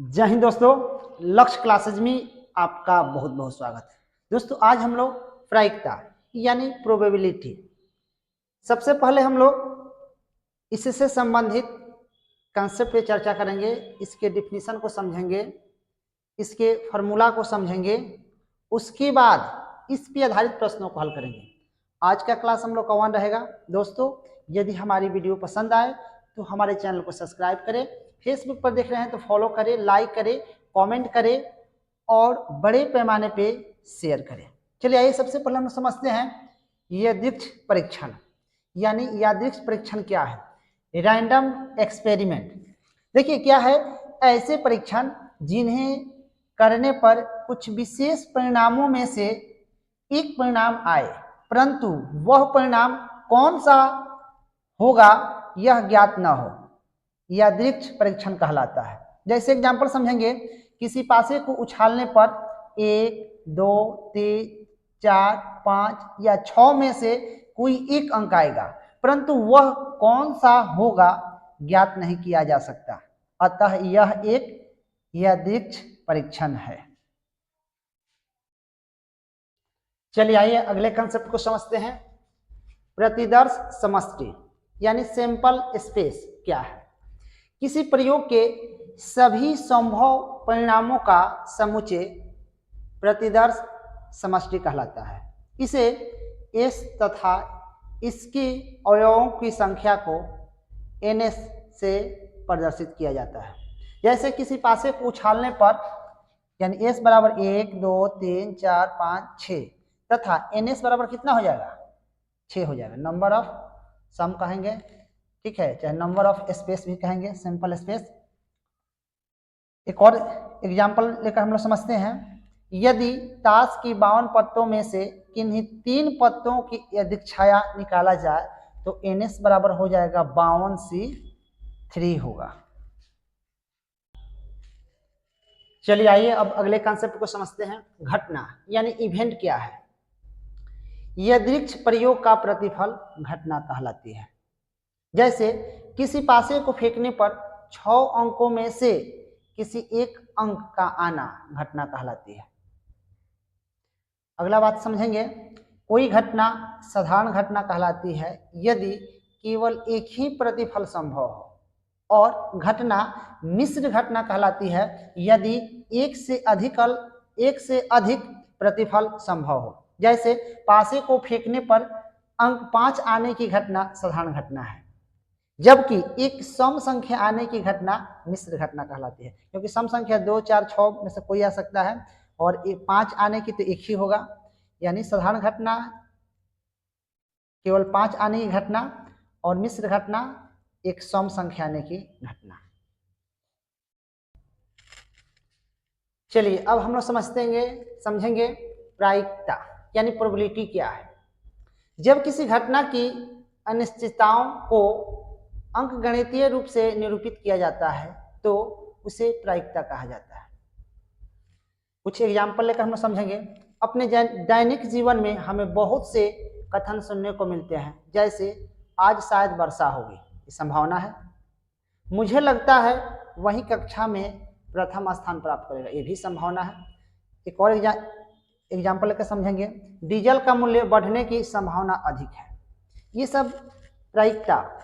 जय हिंद दोस्तों, लक्ष्य क्लासेज में आपका बहुत बहुत स्वागत है। दोस्तों आज हम लोग प्रायिकता यानी प्रोबेबिलिटी, सबसे पहले हम लोग इससे संबंधित कंसेप्ट पे चर्चा करेंगे, इसके डिफिनीशन को समझेंगे, इसके फार्मूला को समझेंगे, उसके बाद इस पे आधारित प्रश्नों को हल करेंगे। आज का क्लास हम लोग का 1 रहेगा। दोस्तों यदि हमारी वीडियो पसंद आए तो हमारे चैनल को सब्सक्राइब करें, फेसबुक पर देख रहे हैं तो फॉलो करें, लाइक करें, कमेंट करें और बड़े पैमाने पे शेयर करें। चलिए आइए सबसे पहले हम समझते हैं यादृच्छिक परीक्षण यानी यादृच्छिक परीक्षण क्या है। रैंडम एक्सपेरिमेंट देखिए क्या है, ऐसे परीक्षण जिन्हें करने पर कुछ विशेष परिणामों में से एक परिणाम आए, परंतु वह परिणाम कौन सा होगा यह ज्ञात न हो, यादृच्छिक परीक्षण कहलाता है। जैसे एग्जांपल समझेंगे, किसी पासे को उछालने पर 1, 2, 3, 4, 5 या 6 में से कोई एक अंक आएगा, परंतु वह कौन सा होगा ज्ञात नहीं किया जा सकता, अतः यह एक यादृच्छिक परीक्षण है। चलिए आइए अगले कंसेप्ट को समझते हैं। प्रतिदर्श समष्टि यानी सैंपल स्पेस क्या है। किसी प्रयोग के सभी संभव परिणामों का समुच्चय प्रतिदर्श समष्टि कहलाता है। इसे S तथा इसकी अवयवों की संख्या को NS से प्रदर्शित किया जाता है। जैसे किसी पासे को उछालने पर यानी S बराबर 1, 2, 3, 4, 5, 6 तथा NS बराबर कितना हो जाएगा, 6 हो जाएगा। नंबर ऑफ सम कहेंगे, ठीक है, चाहे नंबर ऑफ स्पेस भी कहेंगे, सैंपल स्पेस। एक और एग्जांपल लेकर हम लोग समझते हैं। यदि ताश की 52 पत्तों में से किन्हीं 3 पत्तों की अधिछाया निकाला जाए तो NS बराबर हो जाएगा 52C3 होगा। चलिए आइए अब अगले कॉन्सेप्ट को समझते हैं। घटना यानी इवेंट क्या है। यादृच्छिक प्रयोग का प्रतिफल घटना कहलाती है। जैसे किसी पासे को फेंकने पर 6 अंकों में से किसी एक अंक का आना घटना कहलाती है। अगला बात समझेंगे, कोई घटना साधारण घटना कहलाती है यदि केवल एक ही प्रतिफल संभव हो, और घटना मिश्र घटना कहलाती है यदि एक से अधिक प्रतिफल संभव हो। जैसे पासे को फेंकने पर अंक 5 आने की घटना साधारण घटना है, जबकि एक सम संख्या आने की घटना मिश्र घटना कहलाती है, क्योंकि सम संख्या 2, 4, 6 में से कोई आ सकता है और 5 आने की तो एक ही होगा। यानी साधारण घटना केवल 5 आने की घटना और मिश्र घटना एक सम संख्या आने की घटना। चलिए अब हम लोग समझेंगे प्रायिकता यानी प्रोबेबिलिटी क्या है। जब किसी घटना की अनिश्चितताओं को अंकगणितीय रूप से निरूपित किया जाता है तो उसे प्रायिकता कहा जाता है। कुछ एग्जाम्पल लेकर हम लोग समझेंगे। अपने दैनिक जीवन में हमें बहुत से कथन सुनने को मिलते हैं, जैसे आज शायद वर्षा होगी, ये संभावना है। मुझे लगता है वही कक्षा में प्रथम स्थान प्राप्त करेगा, ये भी संभावना है। एक और एग्जाम्पल लेकर समझेंगे। डीजल का मूल्य बढ़ने की संभावना अधिक है। ये सब प्रायिकता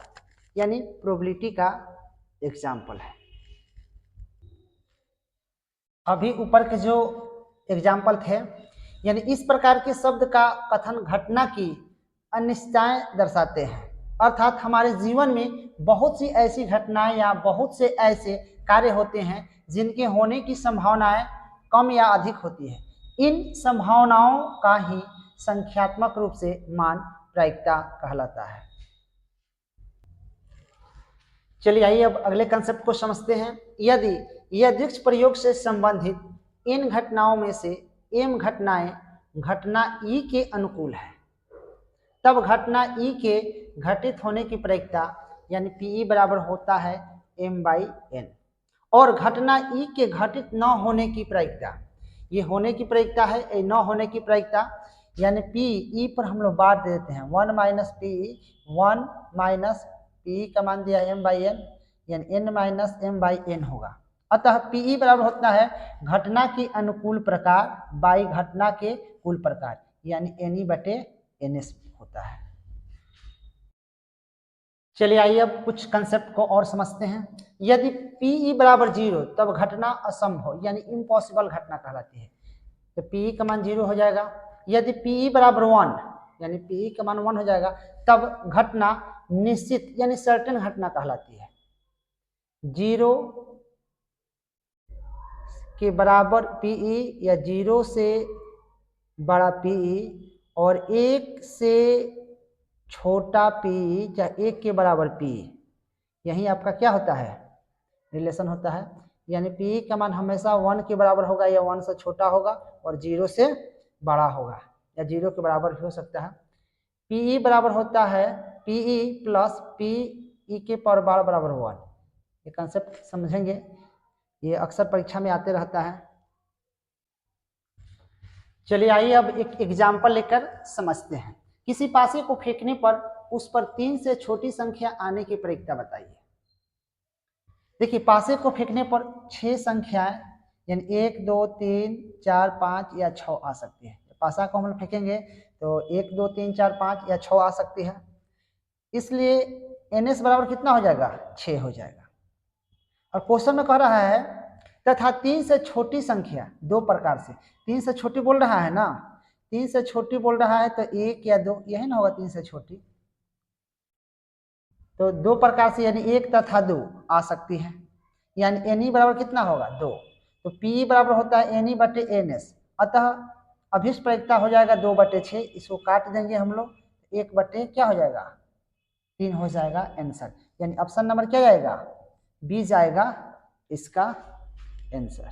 यानी प्रोबेबिलिटी का एग्जाम्पल है। अभी ऊपर के जो एग्जाम्पल थे, यानी इस प्रकार के शब्द का कथन घटना की अनिश्चितताएं दर्शाते हैं, अर्थात हमारे जीवन में बहुत सी ऐसी घटनाएं या बहुत से ऐसे कार्य होते हैं जिनके होने की संभावनाएं कम या अधिक होती है। इन संभावनाओं का ही संख्यात्मक रूप से मान प्रायिकता कहलाता है। चलिए आइए अब अगले कंसेप्ट को समझते हैं। यदि यादृच्छिक प्रयोग से संबंधित इन घटनाओं में से m घटनाएं घटना E के अनुकूल है, तब घटना E के घटित होने की प्रायिकता यानी PE बराबर होता है m/n, और घटना E के घटित न होने की प्रायिकता, ये होने की प्रायिकता है, ये न होने की प्रायिकता, यानी PE पर हम लोग बार दे देते हैं 1 माइनस PE, 1 माइनस PE का मान दिया m/n, यानी n माइनस m/n होगा। अतः पीई बराबर होता है घटना के अनुकूल प्रकार बाई घटना के कुल प्रकार, यानी एनई बटे एनएस होता है। चलिए आइए अब कुछ कंसेप्ट को और समझते हैं। यदि पीई बराबर 0 तब घटना असंभव यानी इम्पॉसिबल घटना कहलाती है। तो पीई का मान 0 हो जाएगा। यदि पीई बराबर 1 यानी पीई का मान 1 हो जाएगा तब घटना निश्चित यानी सर्टेन घटना कहलाती है। 0 के बराबर पीई या 0 से बड़ा पीई और 1 से छोटा पीई या 1 के बराबर पीई, यही आपका क्या होता है रिलेशन होता है। यानी पीई का मान हमेशा 1 के बराबर होगा या 1 से छोटा होगा और 0 से बड़ा होगा या 0 के बराबर भी हो सकता है। पीई बराबर होता है पीई प्लस पीई के पावर बराबर 1। ये कंसेप्ट समझेंगे, ये अक्सर परीक्षा में आते रहता है। चलिए आइए अब एक एग्जाम्पल लेकर समझते हैं। किसी पासे को फेंकने पर उस पर 3 से छोटी संख्या आने की प्रक्रिया बताइए। देखिए पासे को फेंकने पर 6 संख्याएं यानी 1 2 3 4 5 या 6 आ सकती है। पासा को हम फेंकेंगे तो 1 2 3 4 5 या 6 आ सकती है, इसलिए एनएस बराबर कितना हो जाएगा 6 हो जाएगा। और क्वेश्चन में कह रहा है तथा 3 से छोटी संख्या दो प्रकार से, 3 से छोटी बोल रहा है ना, 3 से छोटी बोल रहा है तो 1 या 2 यही ना होगा 3 से छोटी, तो दो प्रकार से यानी 1 तथा 2 आ सकती है। यानी एनई बराबर कितना होगा 2, तो पी बराबर होता है एनई बटे एनएस। अतः अभिष्ट प्रयोक्ता हो जाएगा 2/6, इसको काट देंगे हम लोग 1 बटे क्या हो जाएगा 3 हो जाएगा आंसर। यानी ऑप्शन नंबर क्या जाएगा बी जाएगा इसका आंसर।